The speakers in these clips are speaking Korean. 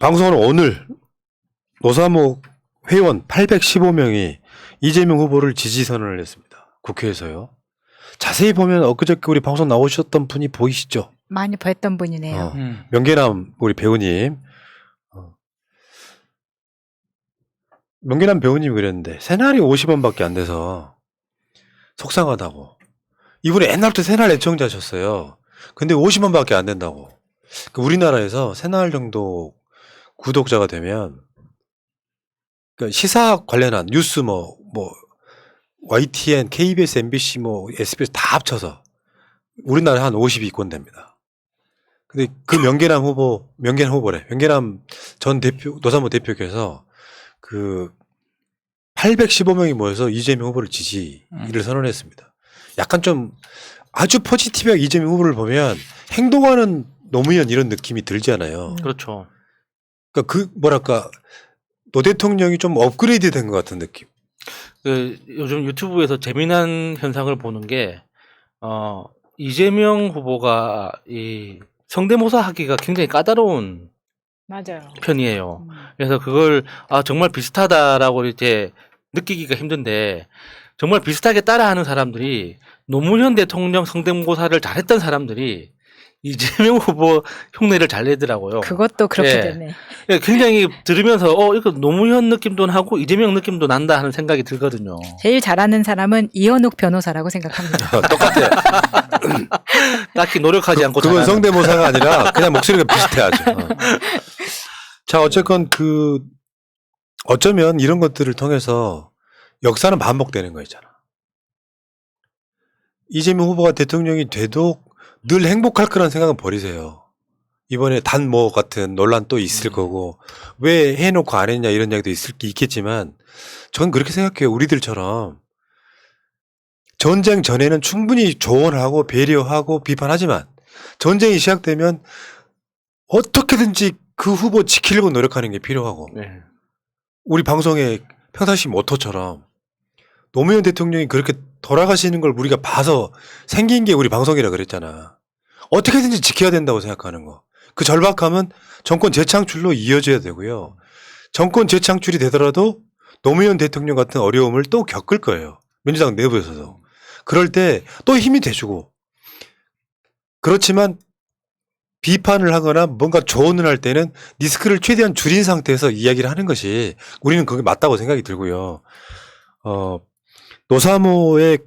방송은 오늘 노사모 회원 815명이 이재명 후보를 지지 선언을 했습니다. 국회에서요. 자세히 보면 엊그저께 우리 방송 나오셨던 분이 보이시죠? 많이 뵀던 분이네요. 명계남 우리 배우님. 명계남 배우님이 그랬는데 새날이 50원밖에 안 돼서 속상하다고. 이분이 옛날부터 새날 애청자셨어요. 근데 50원밖에 안 된다고. 우리나라에서 새날 정도 구독자가 되면 그러니까 시사 관련한 뉴스 뭐 YTN, KBS, MBC, SBS 다 합쳐서 우리나라에 한 50위권 됩니다. 근데 그 명계남 후보래. 명계남 전 대표, 노사모 대표께서 815명이 모여서 이재명 후보를 지지를 선언했습니다. 약간 좀 아주 포지티브하게 이재명 후보를 보면 행동하는 노무현 이런 느낌이 들지 않아요. 그렇죠. 그러니까 노 대통령이 좀 업그레이드 된 것 같은 느낌. 요즘 유튜브에서 재미난 현상을 보는 게, 이재명 후보가 이 성대모사 하기가 굉장히 까다로운 맞아요. 편이에요. 그래서 그걸, 정말 비슷하다라고 이제 느끼기가 힘든데, 정말 비슷하게 따라하는 사람들이 노무현 대통령 성대모사를 잘했던 사람들이 이재명 후보 흉내를 잘 내더라고요. 그것도 그렇게 예. 되네. 예, 굉장히 들으면서 이거 노무현 느낌도 나고 이재명 느낌도 난다 하는 생각이 들거든요. 제일 잘하는 사람은 이현욱 변호사라고 생각합니다. 똑같아. 딱히 노력하지 않고 그건 잘하는. 성대모사가 아니라 그냥 목소리가 비슷해 아주. 자, 어쨌건 어쩌면 이런 것들을 통해서 역사는 반복되는 거 있잖아. 이재명 후보가 대통령이 돼도 늘 행복할 거라는 생각은 버리세요. 이번에 단모 같은 논란 또 있을 거고 왜 해놓고 안 했냐 이런 이야기도 있겠지만 전 그렇게 생각해요. 우리들처럼 전쟁 전에는 충분히 조언하고 배려하고 비판하지만 전쟁이 시작되면 어떻게든지 그 후보 지키려고 노력하는 게 필요하고 네. 우리 방송의 평상시 모토처럼 노무현 대통령이 그렇게 돌아가시는 걸 우리가 봐서 생긴 게 우리 방송이라 그랬잖아. 어떻게든지 지켜야 된다고 생각하는 거. 그 절박함은 정권 재창출로 이어져야 되고요. 정권 재창출이 되더라도 노무현 대통령 같은 어려움을 또 겪을 거예요. 민주당 내부에서도. 그럴 때 또 힘이 돼주고. 그렇지만 비판을 하거나 뭔가 조언을 할 때는 리스크를 최대한 줄인 상태에서 이야기를 하는 것이 우리는 그게 맞다고 생각이 들고요. 노사모의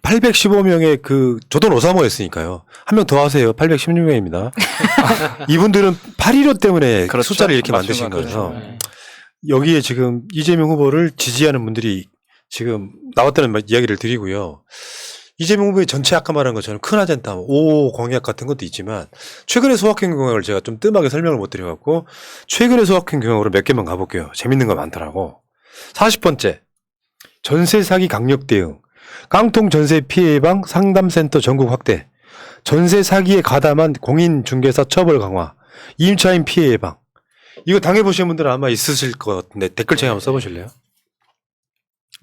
815명의 저도 노사모였으니까요. 한 명 더 하세요. 816명입니다. 이분들은 8.15 때문에 그렇죠. 숫자를 이렇게 만드신 거죠. 네. 여기에 지금 이재명 후보를 지지하는 분들이 지금 나왔다는 이야기를 드리고요. 이재명 후보의 전체 아까 말한 것처럼 큰 아젠다, 5 공약 같은 것도 있지만 최근에 소확행 경영을 제가 좀 뜸하게 설명을 못 드려갖고 최근에 소확행 경영으로 몇 개만 가볼게요. 재밌는 거 많더라고. 40번째. 전세 사기 강력 대응. 깡통 전세 피해 예방 상담센터 전국 확대. 전세 사기에 가담한 공인중개사 처벌 강화. 임차인 피해 예방. 이거 당해보신 분들은 아마 있으실 것 같은데 댓글창에 한번 써보실래요?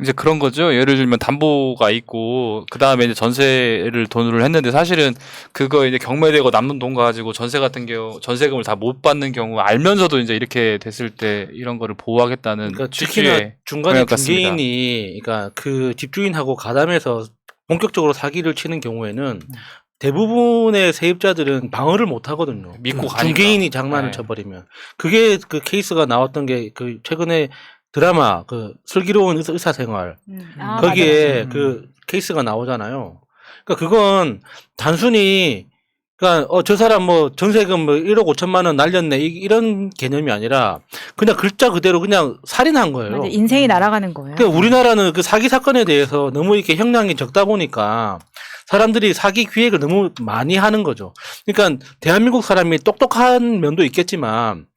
이제 그런 거죠. 예를 들면 담보가 있고 그 다음에 이제 전세를 돈으로 했는데 사실은 그거 이제 경매되고 남는 돈 가지고 전세 같은 경우 전세금을 다 못 받는 경우 알면서도 이제 이렇게 됐을 때 이런 거를 보호하겠다는 그러니까 취지의 특히나 중간에 공약 같습니다. 중개인이 그러니까 그 집주인하고 가담해서 본격적으로 사기를 치는 경우에는 대부분의 세입자들은 방어를 못 하거든요. 믿고 가니까. 중개인이 장난을 네. 쳐버리면 그게 그 케이스가 나왔던 게 최근에 드라마 슬기로운 의사생활 거기에 맞아요. 그 케이스가 나오잖아요. 그러니까 그건 단순히 그러니까 저 사람 전세금 1억 5천만 원 날렸네 이런 개념이 아니라 그냥 글자 그대로 그냥 살인한 거예요. 맞아, 인생이 날아가는 거예요. 그러니까 우리나라는 그 사기 사건에 대해서 너무 이렇게 형량이 적다 보니까 사람들이 사기 기획을 너무 많이 하는 거죠. 그러니까 대한민국 사람이 똑똑한 면도 있겠지만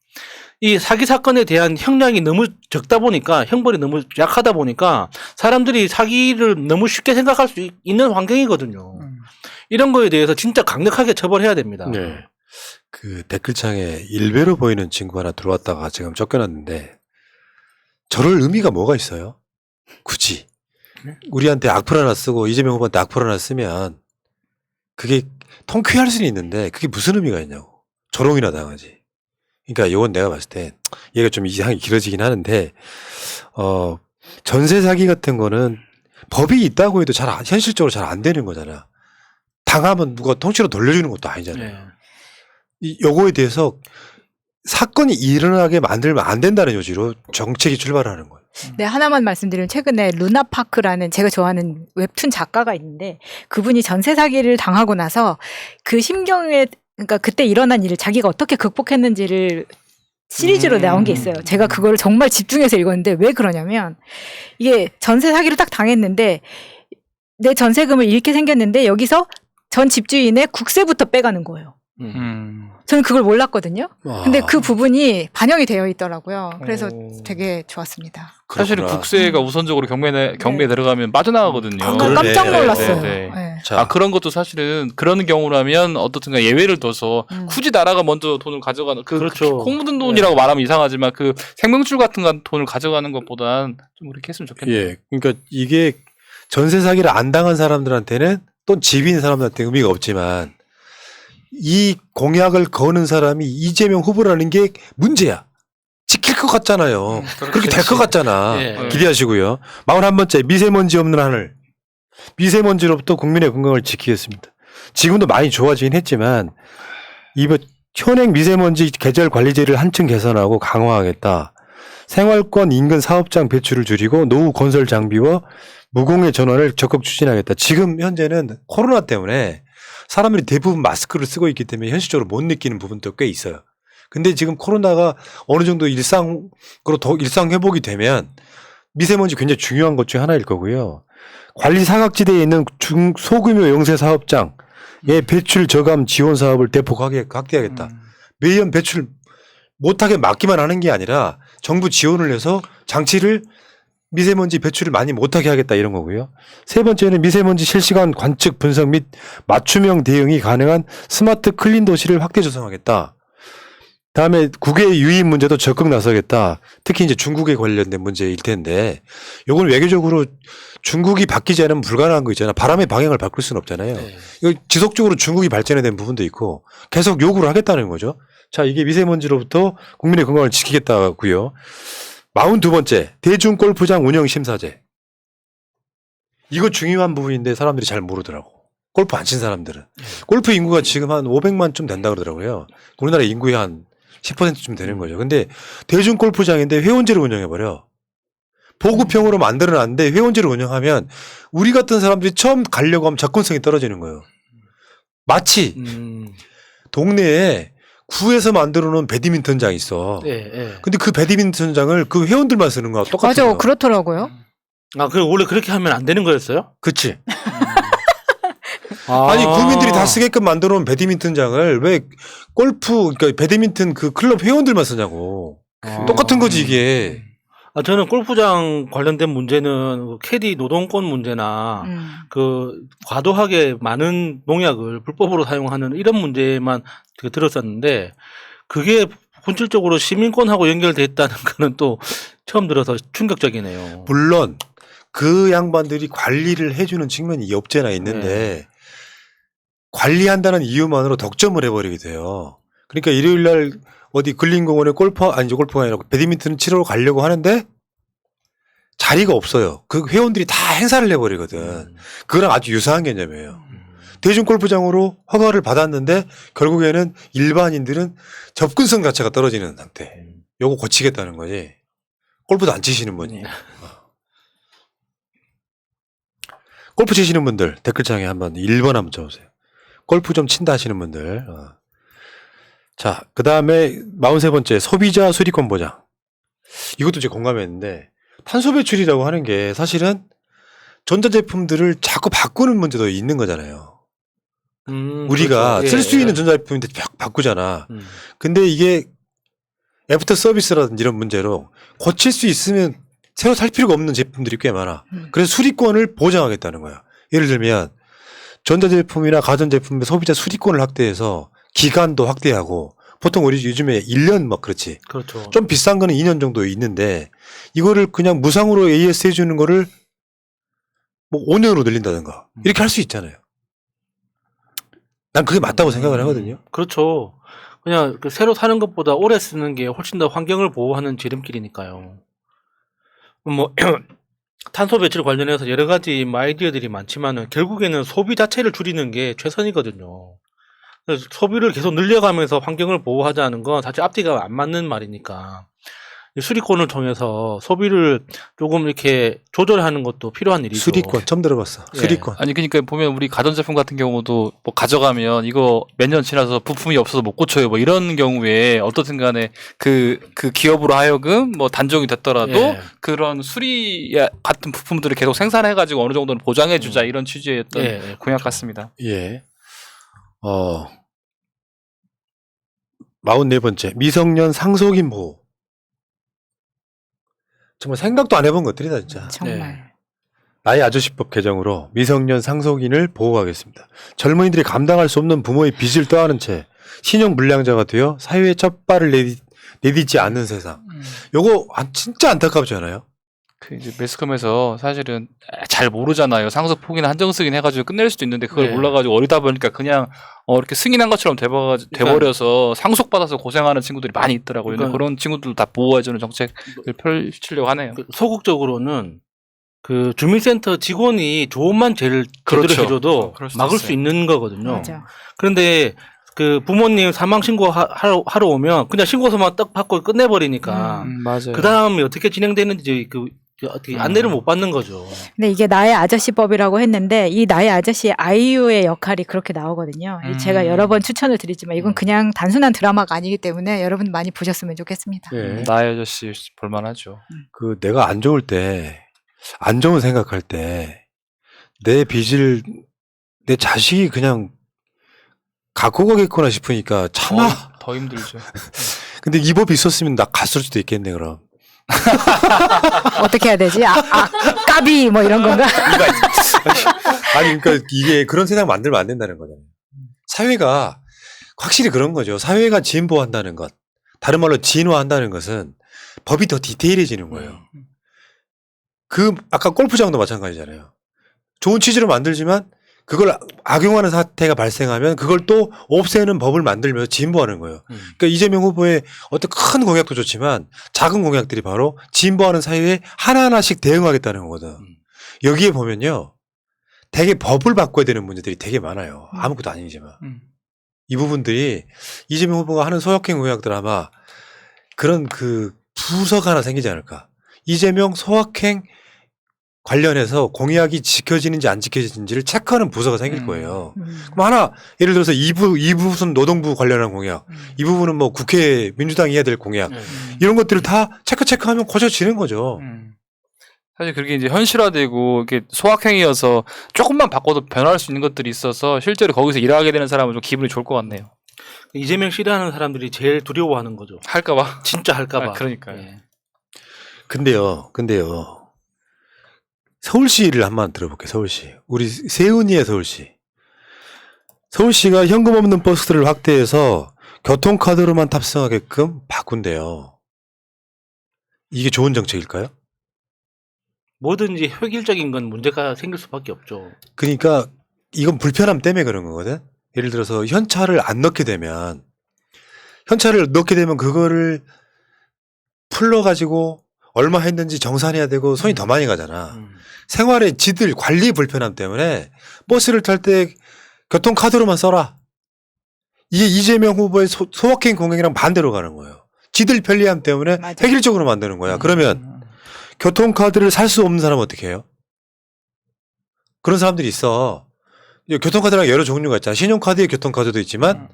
이 사기 사건에 대한 형량이 너무 적다 보니까 형벌이 너무 약하다 보니까 사람들이 사기를 너무 쉽게 생각할 수 있는 환경이거든요. 이런 거에 대해서 진짜 강력하게 처벌해야 됩니다. 네. 그 댓글창에 일배로 보이는 친구 하나 들어왔다가 지금 쫓겨났는데 저럴 의미가 뭐가 있어요? 굳이 우리한테 악플 하나 쓰고 이재명 후보한테 악플 하나 쓰면 그게 통쾌할 수는 있는데 그게 무슨 의미가 있냐고. 조롱이나 당하지. 그러니까 이건 내가 봤을 때 얘가 좀 이상하게 길어지긴 하는데 전세 사기 같은 거는 법이 있다고 해도 현실적으로 잘 안 되는 거잖아. 당하면 누가 통째로 돌려주는 것도 아니잖아요. 네. 요거에 대해서 사건이 일어나게 만들면 안 된다는 요지로 정책이 출발하는 거예요. 네, 하나만 말씀드리면 최근에 루나파크라는 제가 좋아하는 웹툰 작가가 있는데 그분이 전세 사기를 당하고 나서 그 심경에 그러니까 그때 일어난 일을 자기가 어떻게 극복했는지를 시리즈로 나온 게 있어요. 제가 그거를 정말 집중해서 읽었는데 왜 그러냐면 이게 전세 사기를 딱 당했는데 내 전세금을 잃게 생겼는데 여기서 전 집주인의 국세부터 빼가는 거예요. 저는 그걸 몰랐거든요. 근데 그 부분이 반영이 되어 있더라고요. 그래서 되게 좋았습니다. 사실은 그렇구나. 국세가 우선적으로 경매에 들어가면 빠져나가거든요. 정말 그러네. 깜짝 놀랐어요. 네. 네. 자, 그런 것도 사실은 그런 경우라면 어떻든가 예외를 둬서 굳이 나라가 먼저 돈을 가져가는 그렇죠. 콩 묻은 돈이라고 말하면 이상하지만 그 생명줄 같은 돈을 가져가는 것보단 좀 그렇게 했으면 좋겠네요. 예. 그러니까 이게 전세 사기를 안 당한 사람들한테는 또 집인 사람들한테 의미가 없지만 이 공약을 거는 사람이 이재명 후보라는 게 문제야. 지킬 것 같잖아요. 그렇게 될 것 같잖아. 예. 기대하시고요. 41번째 미세먼지 없는 하늘. 미세먼지로부터 국민의 건강을 지키겠습니다. 지금도 많이 좋아지긴 했지만 이번 현행 미세먼지 계절 관리제를 한층 개선하고 강화하겠다. 생활권 인근 사업장 배출을 줄이고 노후 건설 장비와 무공해 전환을 적극 추진하겠다. 지금 현재는 코로나 때문에 사람들이 대부분 마스크를 쓰고 있기 때문에 현실적으로 못 느끼는 부분도 꽤 있어요. 근데 지금 코로나가 어느 정도 일상 회복이 되면 미세먼지 굉장히 중요한 것 중 하나일 거고요. 관리 사각지대에 있는 소규모 영세 사업장의 배출 저감 지원 사업을 대폭 확대하겠다. 매년 배출 못하게 막기만 하는 게 아니라 정부 지원을 해서 장치를 미세먼지 배출을 많이 못하게 하겠다 이런 거고요. 세 번째는 미세먼지 실시간 관측 분석 및 맞춤형 대응이 가능한 스마트 클린 도시를 확대 조성하겠다. 다음에 국외 유입 문제도 적극 나서겠다. 특히 이제 중국에 관련된 문제일 텐데 요건 외교적으로 중국이 바뀌지 않으면 불가능한 거 있잖아. 바람의 방향을 바꿀 수는 없잖아요. 네. 이거 지속적으로 중국이 발전해야 되는 부분도 있고 계속 요구를 하겠다는 거죠. 자, 이게 미세먼지로부터 국민의 건강을 지키겠다고요. 42번째 대중골프장 운영심사제. 이거 중요한 부분인데 사람들이 잘 모르더라고. 골프 안 친 사람들은. 골프 인구가 지금 한 500만 좀 된다 그러더라고요. 우리나라 인구의 한 10%쯤 되는 거죠. 근데 대중골프장인데 회원제로 운영해버려. 보급형으로 만들어놨는데 회원제로 운영하면 우리 같은 사람들이 처음 가려고 하면 접근성이 떨어지는 거예요. 마치 동네에 구에서 만들어 놓은 배드민턴장이 있어. 예. 근데 그 배드민턴장을 그 회원들만 쓰는 거야. 똑같은 맞아, 거야. 그렇더라고요. 원래 그렇게 하면 안 되는 거였어요? 그치. 아니, 국민들이 다 쓰게끔 만들어 놓은 배드민턴장을 왜 그러니까 배드민턴 그 클럽 회원들만 쓰냐고. 똑같은 거지, 이게. 저는 골프장 관련된 문제는 그 캐디 노동권 문제나 그 과도하게 많은 농약을 불법으로 사용하는 이런 문제만 들었었는데 그게 본질적으로 시민권하고 연결됐다는 거는 또 처음 들어서 충격적이네요. 물론 그 양반들이 관리를 해주는 측면이 없잖아 있는데 관리한다는 이유만으로 덕점을 해버리게 돼요. 그러니까 일요일 날 어디 근린공원에 골프가 아니라 배드민턴 치러 가려고 하는데 자리가 없어요. 그 회원들이 다 행사를 해버리거든. 그거랑 아주 유사한 개념이에요. 대중골프장으로 허가를 받았는데 결국에는 일반인들은 접근성 자체가 떨어지는 상태. 요거 고치겠다는 거지. 골프도 안 치시는 분이. 골프 치시는 분들 댓글창에 한번 1번 한번 써보세요. 골프 좀 친다 하시는 분들. 자, 그 다음에 43번째 소비자 수리권 보장. 이것도 제가 공감했는데 탄소 배출이라고 하는 게 사실은 전자제품들을 자꾸 바꾸는 문제도 있는 거잖아요. 우리가 그렇죠. 쓸 수 있는 전자제품인데 바꾸잖아. 근데 이게 애프터 서비스라든지 이런 문제로 고칠 수 있으면 새로 살 필요가 없는 제품들이 꽤 많아. 그래서 수리권을 보장하겠다는 거야. 예를 들면 전자제품이나 가전제품의 소비자 수리권을 확대해서 기간도 확대하고 보통 우리 요즘에 1년 막 그렇지. 그렇죠. 좀 비싼 거는 2년 정도 있는데 이거를 그냥 무상으로 AS 해주는 거를 뭐 5년으로 늘린다든가 이렇게 할 수 있잖아요. 난 그게 맞다고 생각을 하거든요. 그렇죠. 그냥 그 새로 사는 것보다 오래 쓰는 게 훨씬 더 환경을 보호하는 지름길이니까요. 뭐 탄소 배출 관련해서 여러 가지 뭐 아이디어들이 많지만은 결국에는 소비 자체를 줄이는 게 최선이거든요. 그래서 소비를 계속 늘려가면서 환경을 보호하자는 건 사실 앞뒤가 안 맞는 말이니까 이 수리권을 통해서 소비를 조금 이렇게 조절하는 것도 필요한 일이죠. 수리권 처음 들어봤어. 예. 수리권. 아니 그러니까 보면 우리 가전제품 같은 경우도 뭐 가져가면 이거 몇 년 지나서 부품이 없어서 못 고쳐요. 뭐 이런 경우에 어떻든 간에 그 기업으로 하여금 뭐 단종이 됐더라도 예. 그런 수리 같은 부품들을 계속 생산해 가지고 어느 정도는 보장해 주자 이런 취지였던 예, 공약 같습니다. 예. 44번째. 미성년 상속인 보호. 정말 생각도 안 해본 것들이다, 진짜. 정말. 나의 아저씨법 개정으로 미성년 상속인을 보호하겠습니다. 젊은이들이 감당할 수 없는 부모의 빚을 떠안은 채 신용 불량자가 되어 사회에 첫 발을 내딛지 않는 세상. 요거 진짜 안타깝지 않아요? 그 이제 매스컴에서 사실은 잘 모르잖아요. 상속 포기나 한정 승인 해가지고 끝낼 수도 있는데 그걸 네. 몰라가지고 어리다 보니까 그냥 이렇게 승인한 것처럼 돼버려서 상속 받아서 고생하는 친구들이 많이 있더라고요. 근데 그러니까 그런 친구들도 다 보호해주는 정책을 펼치려고 하네요. 그 소극적으로는 그 주민센터 직원이 조언만 제대로 그렇죠. 해줘도 그럴 수도 막을 있어요. 수 있는 거거든요. 맞아. 그런데 그 부모님 사망 신고 하러 오면 그냥 신고서만 딱 받고 끝내버리니까 맞아요. 그 다음에 어떻게 진행되는지 그 어떻게 안내를 못 받는 거죠. 근데 이게 나의 아저씨법이라고 했는데 이 나의 아저씨의 아이유의 역할이 그렇게 나오거든요. 제가 여러 번 추천을 드리지만 이건 그냥 단순한 드라마가 아니기 때문에 여러분 많이 보셨으면 좋겠습니다. 예. 나의 아저씨 볼만하죠. 그 내가 안 좋을 때, 안 좋은 생각할 때, 내 빚을 내 자식이 그냥 갖고 가겠구나 싶으니까 참아. 더 힘들죠. 근데 이 법이 있었으면 나 갔을 수도 있겠네, 그럼. 어떻게 해야 되지? 까비 뭐 이런 건가? 아니, 그러니까 이게 그런 세상 만들면 안 된다는 거잖아요. 사회가 확실히 그런 거죠. 사회가 진보한다는 것, 다른 말로 진화한다는 것은 법이 더 디테일해지는 거예요. 그 아까 골프장도 마찬가지잖아요. 좋은 취지로 만들지만 그걸 악용하는 사태가 발생하면 그걸 또 없애는 법을 만들면서 진보하는 거예요. 그러니까 이재명 후보의 어떤 큰 공약도 좋지만 작은 공약들이 바로 진보하는 사회에 하나하나씩 대응하겠다는 거거든. 여기에 보면요. 되게 법을 바꿔야 되는 문제들이 되게 많아요. 아무것도 아니지만. 이 부분들이 이재명 후보가 하는 소확행 공약들 아마 그런 그 부서가 하나 생기지 않을까. 이재명 소확행 관련해서 공약이 지켜지는지 안 지켜지는지를 체크하는 부서가 생길 거예요. 그럼 하나 예를 들어서 이 부분 노동부 관련한 공약, 이 부분은 뭐 국회 민주당이 해야 될 공약 이런 것들을 다 체크하면 고쳐지는 거죠. 사실 그게 이제 현실화되고 이게 소확행이어서 조금만 바꿔도 변화할 수 있는 것들이 있어서 실제로 거기서 일하게 되는 사람은 좀 기분이 좋을 것 같네요. 이재명 싫어하는 사람들이 제일 두려워하는 거죠. 할까봐. 진짜 할까봐. 그러니까요. 예. 근데요. 서울시를 한번 들어볼게요. 서울시. 우리 세은이의 서울시. 서울시가 현금 없는 버스를 확대해서 교통카드로만 탑승하게끔 바꾼대요. 이게 좋은 정책일까요? 뭐든지 획일적인 건 문제가 생길 수밖에 없죠. 그러니까 이건 불편함 때문에 그런 거거든. 예를 들어서 현찰을 넣게 되면 그거를 풀러가지고 얼마 했는지 정산해야 되고 손이 더 많이 가잖아. 생활의 지들 관리 불편함 때문에 버스를 탈 때 교통카드로만 써라. 이게 이재명 후보의 소확행 공약이랑 반대로 가는 거예요. 지들 편리함 때문에 맞아. 획일적으로 만드는 거야. 그러면 교통카드를 살 수 없는 사람은 어떻게 해요? 그런 사람들이 있어. 교통카드랑 여러 종류가 있잖아. 신용카드에 교통카드도 있지만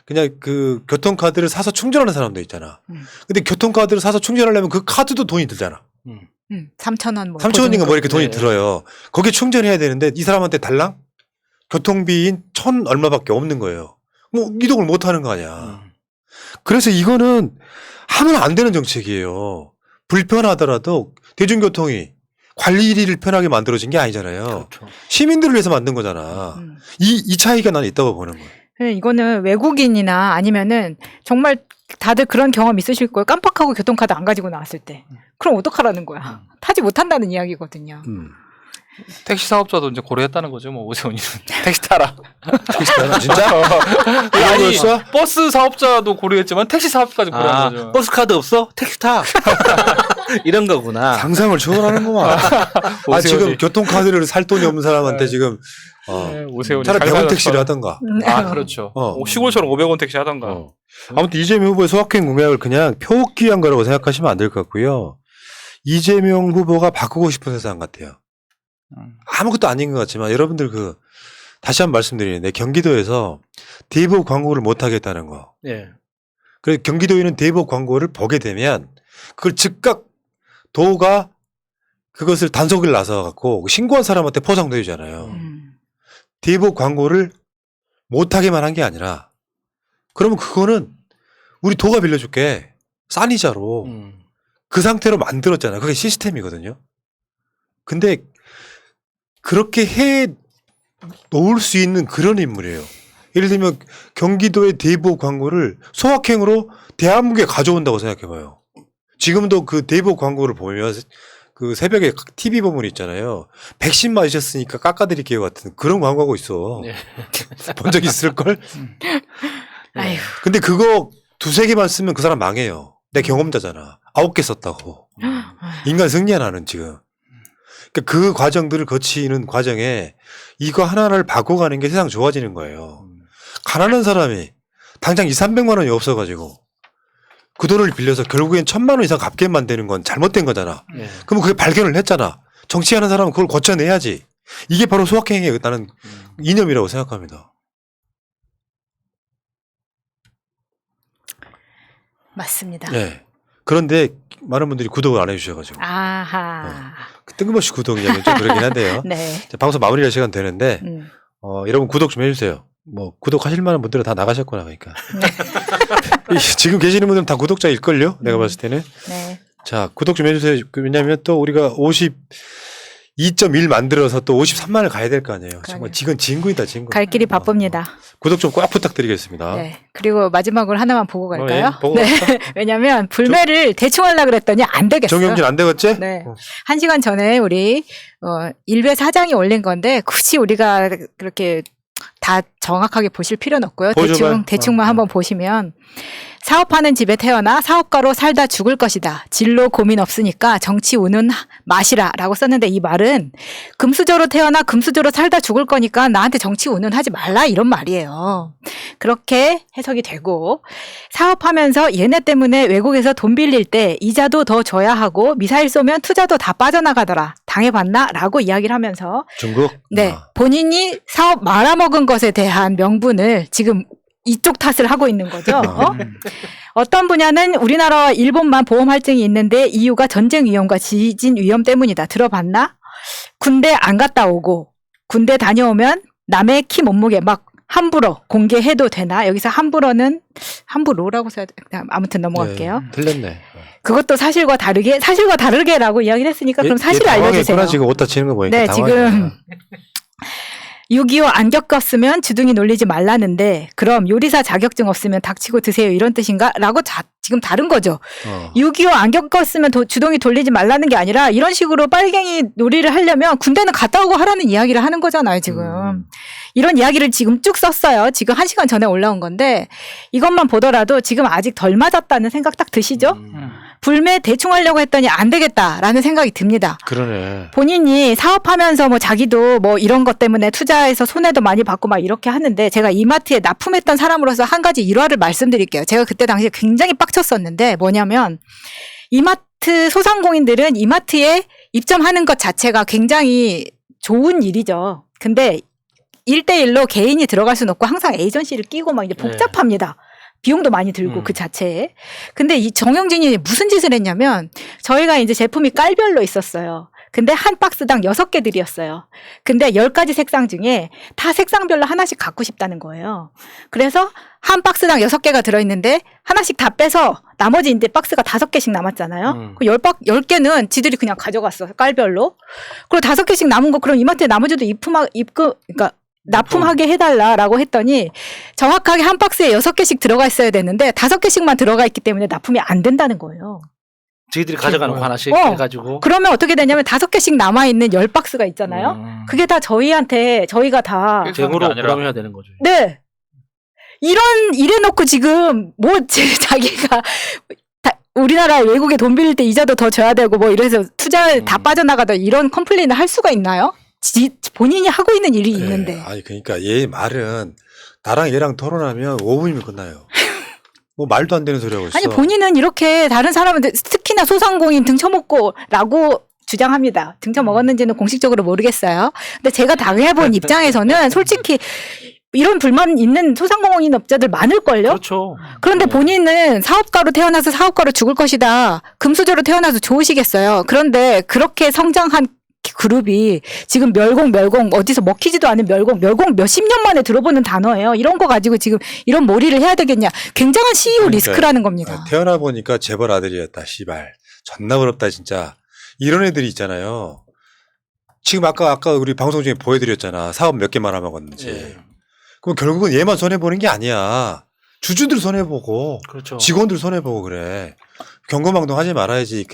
그냥 그 교통카드를 사서 충전하는 사람도 있잖아. 근데 교통카드를 사서 충전하려면 그 카드도 돈이 들잖아. 3,000원 뭐 3,000원인가 뭐 이렇게 돈이 네. 들어요. 거기에 충전해야 되는데 이 사람한테 달랑 교통비인 1,000 얼마밖에 없는 거예요. 뭐 이동을 못 하는 거 아니야. 그래서 이거는 하면 안 되는 정책이에요. 불편하더라도 대중교통이 관리를 편하게 만들어진 게 아니잖아요. 그렇죠. 시민들을 위해서 만든 거잖아. 이 차이가 나는 있다고 보는 거예요. 이거는 외국인이나 아니면은 정말 다들 그런 경험 있으실 거예요. 깜빡하고 교통카드 안 가지고 나왔을 때. 그럼 어떡하라는 거야. 타지 못한다는 이야기거든요. 택시 사업자도 이제 고려했다는 거죠. 뭐 오세훈이는 택시 타라. 진짜? 아니 이거였어? 버스 사업자도 고려했지만 택시 사업까지 고려한 거죠. 버스 카드 없어? 택시 타. 이런 거구나. 상상을 초월하는구만. 지금 교통카드를 살 돈이 없는 사람한테 지금 오세훈이 차라리 잘 100원 택시를 살았어. 하던가. 아 그렇죠. 시골처럼 500원 택시 하던가. 아무튼 이재명 후보의 소확행 공약을 그냥 표기한 거라고 생각하시면 안 될 것 같고요. 이재명 후보가 바꾸고 싶은 세상 같아요. 아무것도 아닌 것 같지만 여러분들 다시 한번 말씀드리는데 경기도에서 대부업 광고를 못 하겠다는 거. 예. 그래서 경기도에는 대부업 광고를 보게 되면 그걸 즉각 도가 그것을 단속을 나서 갖고 신고한 사람한테 포상도 해주잖아요. 대부업 광고를 못 하게만 한 게 아니라 그러면 그거는 우리 도가 빌려줄게. 싼 이자로. 그 상태로 만들었잖아요. 그게 시스템이거든요. 근데 그렇게 해 놓을 수 있는 그런 인물이에요. 예를 들면 경기도의 대부업 광고를 소확행으로 대한민국에 가져온다고 생각해봐요. 지금도 그 대부업 광고를 보면 그 새벽에 TV 보면 있잖아요. 백신 맞으셨으니까 깎아드릴게요 같은 그런 광고가 있어. 네. 본 적 있을걸? 아휴. 근데 그거 2-3개만 쓰면 그 사람 망해요. 내 경험자잖아. 9개 썼다고. 인간 승리야 나는 지금. 그러니까 그 과정들을 거치는 과정에 이거 하나를 바꿔가는 게 세상 좋아지는 거예요. 가난한 사람이 당장 200-300만 원이 없어가지고 그 돈을 빌려서 결국엔 1000만 원 이상 갚게 만드는 건 잘못된 거잖아. 예. 그러면 그게 발견을 했잖아. 정치하는 사람은 그걸 고쳐내야지. 이게 바로 소확행의 나는 이념이라고 생각합니다. 맞습니다. 네. 그런데 많은 분들이 구독을 안 해주셔가지고 아하. 뜬금없이 구독이냐면 좀 그러긴 한데요. 네. 자, 방송 마무리할 시간 되는데 여러분 구독 좀 해주세요. 뭐 구독하실 만한 분들은 다 나가셨구나 그러니까. 지금 계시는 분들은 다 구독자일걸요. 내가 봤을 때는. 네. 자 구독 좀 해주세요. 왜냐하면 또 우리가 52.1 만들어서 또 53만을 가야 될 거 아니에요. 정말 지금 진군이다 진군. 갈 길이 바쁩니다. 구독 좀 꼭 부탁드리겠습니다. 네. 그리고 마지막으로 하나만 보고 갈까요? 예, 보고 네. 갈까? 왜냐하면 불매를 대충 하려고 그랬더니 안 되겠어요. 정영진 안 되겠지? 네. 1시간 전에 우리 일베 사장이 올린 건데 굳이 우리가 그렇게 다 정확하게 보실 필요는 없고요. 보여줘봐요. 대충만 한번 보시면 사업하는 집에 태어나 사업가로 살다 죽을 것이다. 진로 고민 없으니까 정치 우는 마시라 라고 썼는데 이 말은 금수저로 태어나 금수저로 살다 죽을 거니까 나한테 정치 우는 하지 말라 이런 말이에요. 그렇게 해석이 되고 사업하면서 얘네 때문에 외국에서 돈 빌릴 때 이자도 더 줘야 하고 미사일 쏘면 투자도 다 빠져나가더라. 당해봤나? 라고 이야기를 하면서 중국? 네, 본인이 사업 말아먹은 것에 대한 명분을 지금 이쪽 탓을 하고 있는 거죠. 어떤 분야는 우리나라와 일본만 보험 할증이 있는데 이유가 전쟁 위험과 지진 위험 때문이다. 들어봤나? 군대 안 갔다 오고 군대 다녀오면 남의 키 몸무게 막 함부로 공개해도 되나? 여기서 함부로라고 써야 돼. 아무튼 넘어갈게요. 네, 틀렸네. 그것도 사실과 다르게라고 이야기를 했으니까 그럼 사실을 알려주세요. 지금 옷 다치는 거 보니까 네, 당황했구나. 지금 6.25 안 겪었으면 주둥이 놀리지 말라는데 그럼 요리사 자격증 없으면 닥치고 드세요 이런 뜻인가? 라고 지금 다른 거죠. 6.25 안 겪었으면 주둥이 돌리지 말라는 게 아니라 이런 식으로 빨갱이 놀이를 하려면 군대는 갔다 오고 하라는 이야기를 하는 거잖아요 지금. 이런 이야기를 지금 쭉 썼어요. 지금 1시간 전에 올라온 건데 이것만 보더라도 지금 아직 덜 맞았다는 생각 딱 드시죠? 불매 대충 하려고 했더니 안 되겠다라는 생각이 듭니다. 그러네. 본인이 사업하면서 뭐 자기도 뭐 이런 것 때문에 투자해서 손해도 많이 받고 막 이렇게 하는데 제가 이마트에 납품했던 사람으로서 한 가지 일화를 말씀드릴게요. 제가 그때 당시에 굉장히 빡쳤었는데 뭐냐면 이마트 소상공인들은 이마트에 입점하는 것 자체가 굉장히 좋은 일이죠. 근데 1대1로 개인이 들어갈 수는 없고 항상 에이전시를 끼고 막 이제 복잡합니다. 비용도 많이 들고 그 자체에. 근데 이 정영진이 무슨 짓을 했냐면 저희가 이제 제품이 깔별로 있었어요. 근데 한 박스당 6개들이었어요. 근데 10가지 색상 중에 다 색상별로 하나씩 갖고 싶다는 거예요. 그래서 한 박스당 6개가 들어있는데 하나씩 다 빼서 나머지 이제 박스가 5개씩 남았잖아요. 그 10개는 지들이 그냥 가져갔어. 깔별로. 그리고 5개씩 남은 거 그럼 이마트에 나머지도 그러니까 납품하게 해달라라고 했더니 정확하게 한 박스에 6개씩 들어가 있어야 되는데 5개씩만 들어가 있기 때문에 납품이 안 된다는 거예요. 저희들이 가져가는 거 뭐야. 하나씩 어. 해가지고. 그러면 어떻게 되냐면 5개씩 남아있는 10박스가 있잖아요. 그게 다 저희가 다 쟁으로 아니라. 부담해야 되는 거죠. 네. 이래놓고 지금, 자기가, 우리나라 외국에 돈 빌릴 때 이자도 더 줘야 되고, 뭐 이래서 투자에 다 빠져나가다 이런 컴플레인을 할 수가 있나요? 본인이 하고 있는 일이 있는데. 아니, 그러니까 얘 말은 나랑 얘랑 토론하면 5분이면 끝나요. 뭐 말도 안 되는 소리 하고 있어. 아니, 본인은 이렇게 다른 사람한테, 특히나 소상공인 등쳐먹고, 라고 주장합니다. 등쳐먹었는지는 공식적으로 모르겠어요. 근데 제가 당해본 입장에서는 솔직히, 이런 불만 있는 소상공인 업자들 많을걸요? 그렇죠. 그런데 본인은 사업가로 태어나서 사업가로 죽을 것이다. 금수저로 태어나서 좋으시겠어요. 그런데 그렇게 성장한 그룹이 지금 멸공 어디서 먹히지도 않은 멸공 몇십 년 만에 들어보는 단어예요. 이런 거 가지고 지금 이런 몰이를 해야 되겠냐. 굉장한 CEO 그러니까, 리스크라는 겁니다. 태어나 보니까 재벌 아들이었다. 씨발. 존나 부럽다 진짜. 이런 애들이 있잖아요. 지금 아까 우리 방송 중에 보여드렸잖아. 사업 몇 개 말아먹었는지. 예. 그럼 결국은 얘만 손해보는 게 아니야. 주주들 손해보고 그렇죠. 직원들 손해보고 그래. 경거망동 하지 말아야지.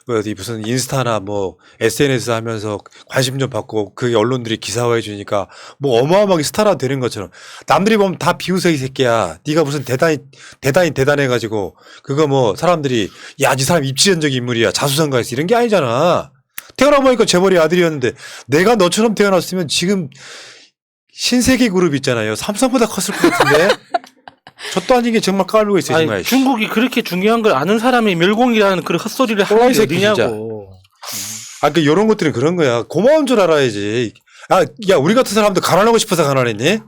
어디 무슨 인스타나 뭐 SNS 하면서 관심 좀 받고 그게 언론들이 기사화해 주니까 뭐 어마어마하게 스타라 되는 것처럼 남들이 보면 다 비웃어 이 새끼야. 네가 무슨 대단해가지고 그거 뭐 사람들이 야, 이 사람 입지전적 인물이야. 자수성가했어. 이런 게 아니잖아. 태어나 보니까 재벌의 아들이었는데 내가 너처럼 태어났으면 지금 신세계 그룹 있잖아요. 삼성보다 컸을 것 같은데. 저도 아니게 정말 까불고 있어요. 아니, 정말. 중국이 그렇게 중요한 걸 아는 사람이 멸공이라는 그런 헛소리를 하는 또라이 게 새끼, 어디냐고. 그러니까 이런 것들은 그런 거야. 고마운 줄 알아야지. 야, 우리 같은 사람도 가난하고 싶어서 가난했니?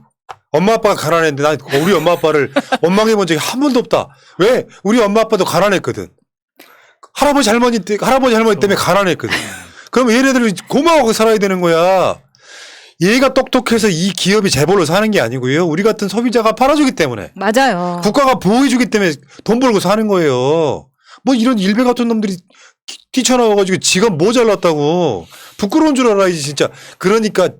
엄마 아빠가 가난했는데 난 우리 엄마 아빠를 원망해 본 적이 한 번도 없다. 왜? 우리 엄마 아빠도 가난했거든. 할아버지 할머니 때문에 가난했거든. 그럼 얘네들은 고마워하고 살아야 되는 거야. 얘가 똑똑해서 이 기업이 재벌로 사는 게 아니고요. 우리 같은 소비자가 팔아주기 때문에. 맞아요. 국가가 보호해주기 때문에 돈 벌고 사는 거예요. 뭐 이런 일베 같은 놈들이 뛰쳐나와가지고 지가 뭐 잘났다고. 부끄러운 줄 알아야지 진짜. 그러니까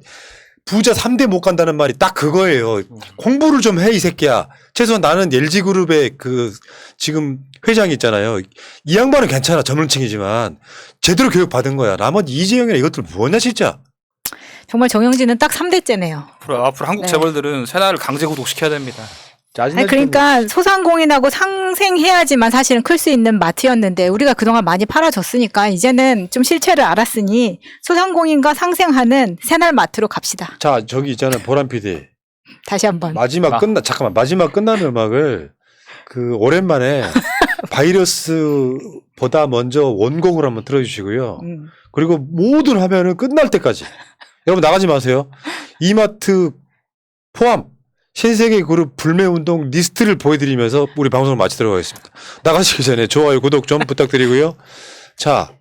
부자 3대 못 간다는 말이 딱 그거예요. 공부를 좀 해 이 새끼야. 최소한 나는 LG그룹의 지금 회장이 있잖아요. 이 양반은 괜찮아. 전문층이지만 제대로 교육 받은 거야. 나머지 이재용이나 이것들 뭐냐 진짜. 정말 정영진은 딱 3대째네요. 앞으로 한국 네. 재벌들은 새날을 강제 구독시켜야 됩니다. 아니, 그러니까 소상공인하고 상생해야지만 사실은 클 수 있는 마트였는데 우리가 그동안 많이 팔아줬으니까 이제는 좀 실체를 알았으니 소상공인과 상생하는 새날 마트로 갑시다. 자, 저기 있잖아요. 보람 PD. 다시 한번. 마지막 끝나는 음악을 오랜만에 바이러스보다 먼저 원곡으로 한번 틀어주시고요. 그리고 모든 화면은 끝날 때까지. 여러분 나가지 마세요. 이마트 포함 신세계 그룹 불매운동 리스트를 보여드리면서 우리 방송을 마치도록 하겠습니다. 나가시기 전에 좋아요, 구독 좀 부탁드리고요. 자,